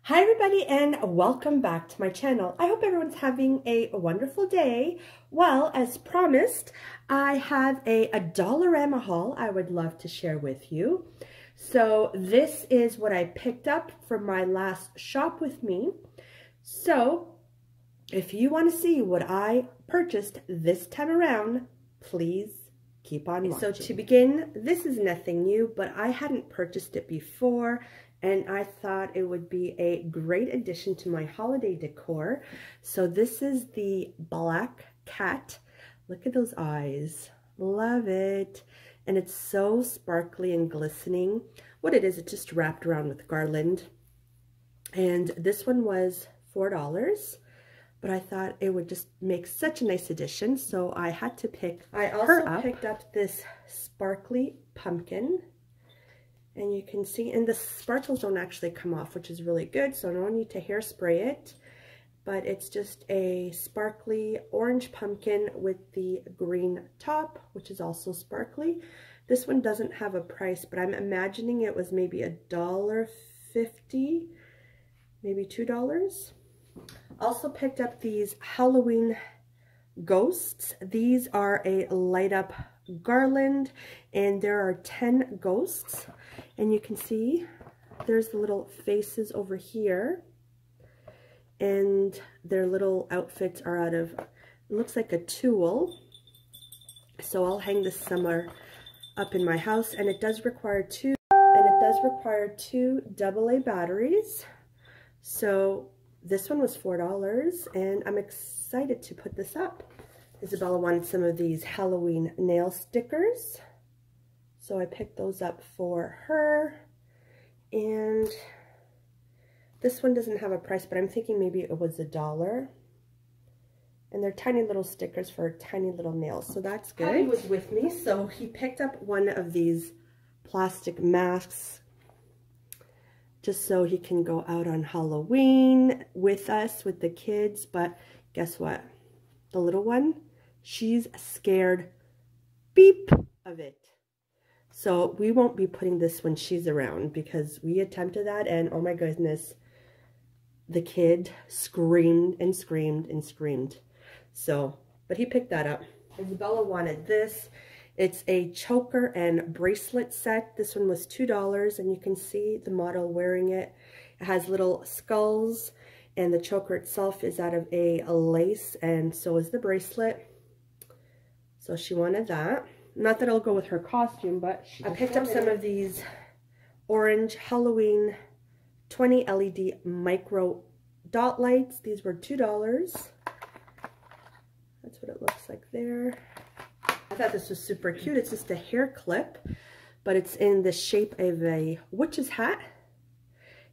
Hi everybody and welcome back to my channel. I hope everyone's having a wonderful day. Well, as promised, I have a Dollarama haul I would love to share with you. So this is what I picked up from my last shop with me. So if you want to see what I purchased this time around, please keep on watching. So to begin, this is nothing new, but I hadn't purchased it before. And I thought it would be a great addition to my holiday decor. So this is the Black Cat. Look at those eyes. Love it. And it's so sparkly and glistening. What it is, it's just wrapped around with garland. And this one was $4. But I thought it would just make such a nice addition. So I had to pick her up. I also picked up this sparkly pumpkin. And you can see, and the sparkles don't actually come off, which is really good. So no need to hairspray it. But it's just a sparkly orange pumpkin with the green top, which is also sparkly. This one doesn't have a price, but I'm imagining it was maybe $1.50, maybe $2. Also picked up these Halloween ghosts. These are a light up garland, and there are 10 ghosts. And you can see there's the little faces over here, and their little outfits are out of, it looks like a tulle. So I'll hang this somewhere up in my house, and it does require two AA batteries. So this one was $4, and I'm excited to put this up. Isabella wanted some of these Halloween nail stickers, so I picked those up for her. And this one doesn't have a price, but I'm thinking maybe it was $1. And they're tiny little stickers for tiny little nails, so that's good. He was with me, so he picked up one of these plastic masks just so he can go out on Halloween with us, with the kids. But guess what? The little one, she's scared beep of it. So we won't be putting this when she's around, because we attempted that and oh my goodness, the kid screamed and screamed and screamed. So, but he picked that up. Isabella wanted this. It's a choker and bracelet set. This one was $2, and you can see the model wearing it. It has little skulls, and the choker itself is out of a lace, and so is the bracelet. So she wanted that. Not that it'll go with her costume, but I picked up some of these orange Halloween 20 LED micro dot lights. These were $2. That's what it looks like there. I thought this was super cute. It's just a hair clip, but it's in the shape of a witch's hat.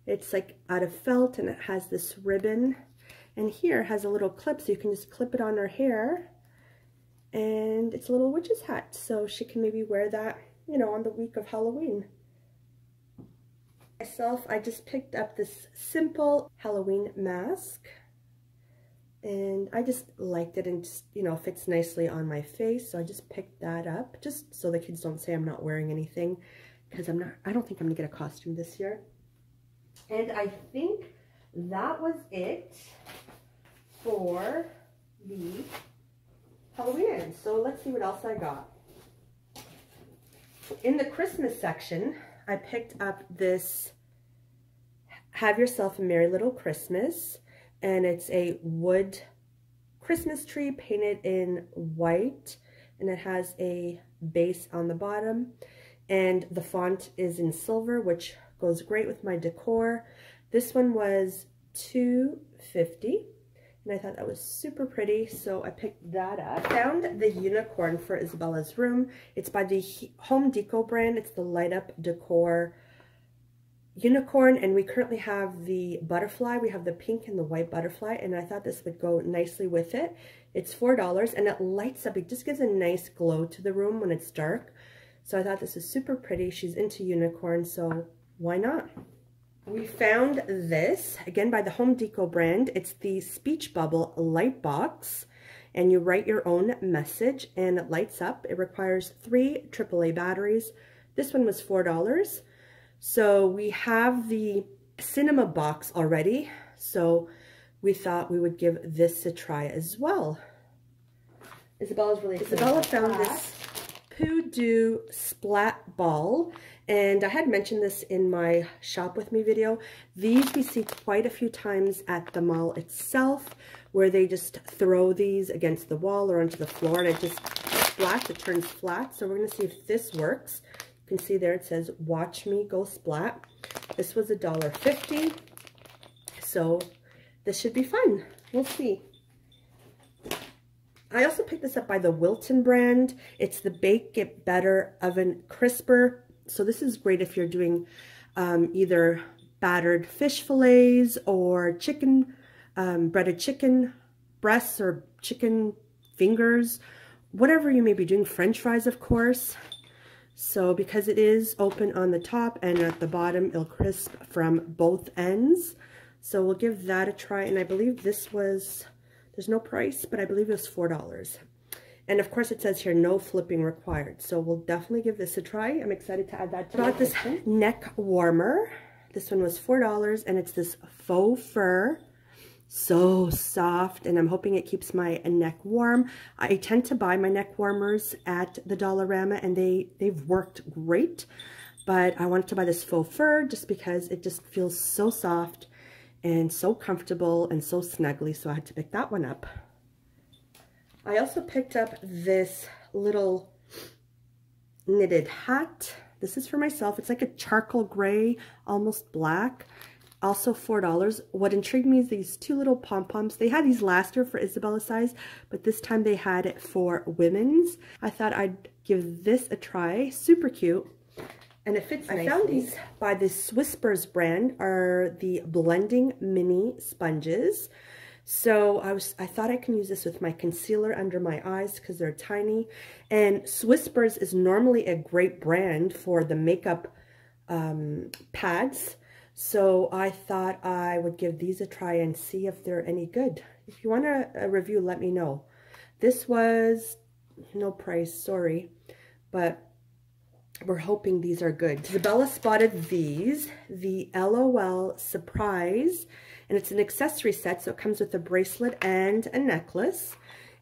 It's like out of felt, and it has this ribbon, and here has a little clip, so you can just clip it on her hair, and it's a little witch's hat, so she can maybe wear that, you know, on the week of Halloween. Myself, I just picked up this simple Halloween mask, and I just liked it, and just, you know, fits nicely on my face, so I just picked that up, just so the kids don't say I'm not wearing anything, because I don't think I'm gonna get a costume this year. And I think that was it for the Halloween. So let's see what else I got. In the Christmas section, I picked up this Have Yourself a Merry Little Christmas, and it's a wood Christmas tree painted in white, and it has a base on the bottom, and the font is in silver, which goes great with my decor. This one was $2.50, and I thought that was super pretty, so I picked that up. I found the unicorn for Isabella's room. It's by the Home Deco brand. It's the Light Up Decor unicorn, and we currently have the butterfly. We have the pink and the white butterfly, and I thought this would go nicely with it. It's $4, and it lights up. It just gives a nice glow to the room when it's dark. So I thought this is super pretty. She's into unicorn, so why not? We found this, again by the Home Deco brand. It's the Speech Bubble Light Box, and you write your own message, and it lights up. It requires 3 AAA batteries. This one was $4. So we have the cinema box already, so we thought we would give this a try as well. Isabella found this Pooh Splat Ball, and I had mentioned this in my shop with me video. These we see quite a few times at the mall itself, where they just throw these against the wall or onto the floor, and it just splats, it turns flat. So we're going to see if this works. You can see there it says, "Watch me go splat." This was $1.50, so this should be fun. We'll see. I also picked this up by the Wilton brand. It's the Bake It Better Oven Crisper. So this is great if you're doing either battered fish fillets or chicken, breaded chicken breasts or chicken fingers, whatever you may be doing, French fries, of course. So because it is open on the top and at the bottom, it'll crisp from both ends. So we'll give that a try. And I believe this was, there's no price, but I believe it was $4. And of course it says here, no flipping required. So we'll definitely give this a try. I'm excited to add that to my this neck warmer. This one was $4, and it's this faux fur. So soft, and I'm hoping it keeps my neck warm. I tend to buy my neck warmers at the Dollarama, and they've worked great. But I wanted to buy this faux fur just because it just feels so soft and so comfortable and so snuggly, so I had to pick that one up. I also picked up this little knitted hat. This is for myself. It's like a charcoal gray, almost black. Also $4. What intrigued me is these two little pom-poms. They had these last year for Isabella's size, but this time they had it for women's. I thought I'd give this a try. Super cute. And it fits nicely. I found these by the Whispers brand, are the blending mini sponges. So I thought I can use this with my concealer under my eyes because they're tiny. And Whispers is normally a great brand for the makeup pads. So I thought I would give these a try and see if they're any good. If you want a review, let me know. This was no price, sorry, but we're hoping these are good. Isabella spotted these, the LOL Surprise, and it's an accessory set, so it comes with a bracelet and a necklace.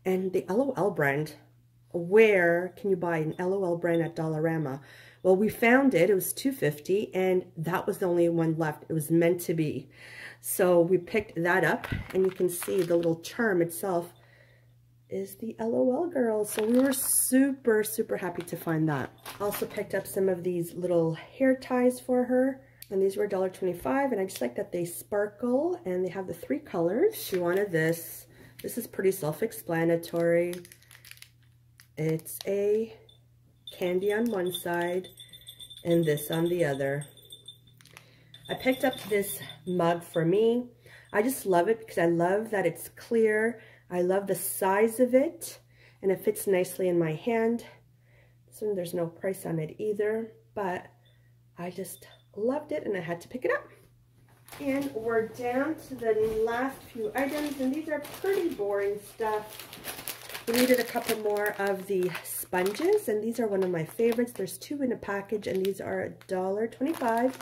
And the LOL brand, where can you buy an LOL brand at Dollarama? Well, we found it. It was $2.50, and that was the only one left. It was meant to be. So we picked that up, and you can see the little charm itself is the LOL girl. So we were super, super happy to find that. Also picked up some of these little hair ties for her, and these were $1.25, and I just like that they sparkle, and they have the 3 colors. She wanted this. This is pretty self-explanatory. It's a candy on one side and this on the other. I picked up this mug for me. I just love it because I love that it's clear. I love the size of it, and it fits nicely in my hand. This one, there's no price on it either, but I just loved it and I had to pick it up. And we're down to the last few items, and these are pretty boring stuff. We needed a couple more of the sponges, and these are one of my favorites. There's 2 in a package, and these are $1.25.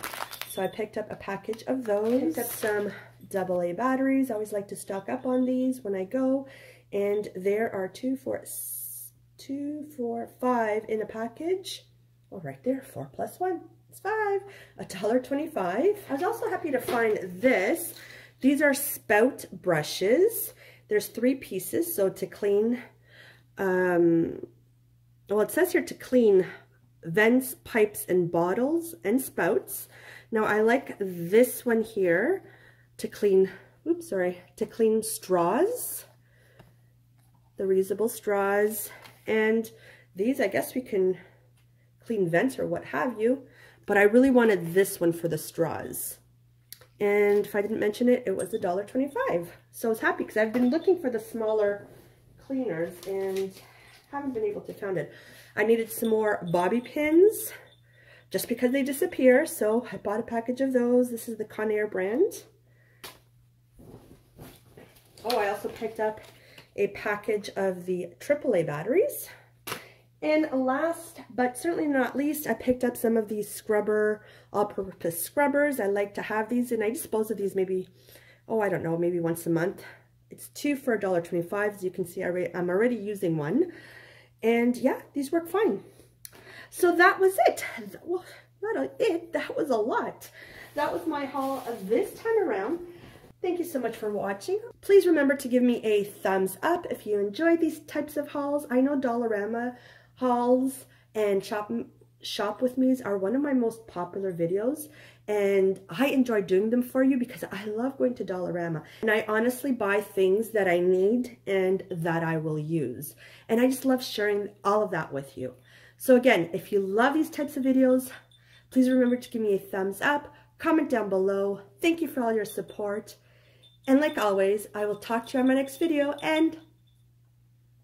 So I picked up a package of those. Picked up some AA batteries. I always like to stock up on these when I go. And there are 2, 4, 5 in a package. Oh, right there, 4 plus 1. It's 5. $1.25. I was also happy to find this. These are spout brushes. There's 3 pieces, so to clean, well, it says here to clean vents, pipes, and bottles and spouts. Now I like this one here to clean, to clean straws, the reusable straws. And these, I guess we can clean vents or what have you, but I really wanted this one for the straws. And if I didn't mention it, it was $1.25. So I was happy because I've been looking for the smaller cleaners and haven't been able to find it. I needed some more bobby pins just because they disappear. So I bought a package of those. This is the Conair brand. Oh, I also picked up a package of the AAA batteries. And last, but certainly not least, I picked up some of these scrubber, all-purpose scrubbers. I like to have these, and I dispose of these maybe, oh, I don't know, maybe once a month. It's 2 for $1.25. As you can see, I'm already using one. And yeah, these work fine. So that was it. Well, not it, that was a lot. That was my haul of this time around. Thank you so much for watching. Please remember to give me a thumbs up if you enjoy these types of hauls. I know Dollarama hauls and shop with me's are one of my most popular videos, and I enjoy doing them for you because I love going to Dollarama, and I honestly buy things that I need and that I will use, and I just love sharing all of that with you. So again, if you love these types of videos, please remember to give me a thumbs up, comment down below. Thank you for all your support, and like always, I will talk to you on my next video, and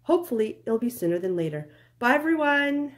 hopefully it'll be sooner than later. Bye everyone!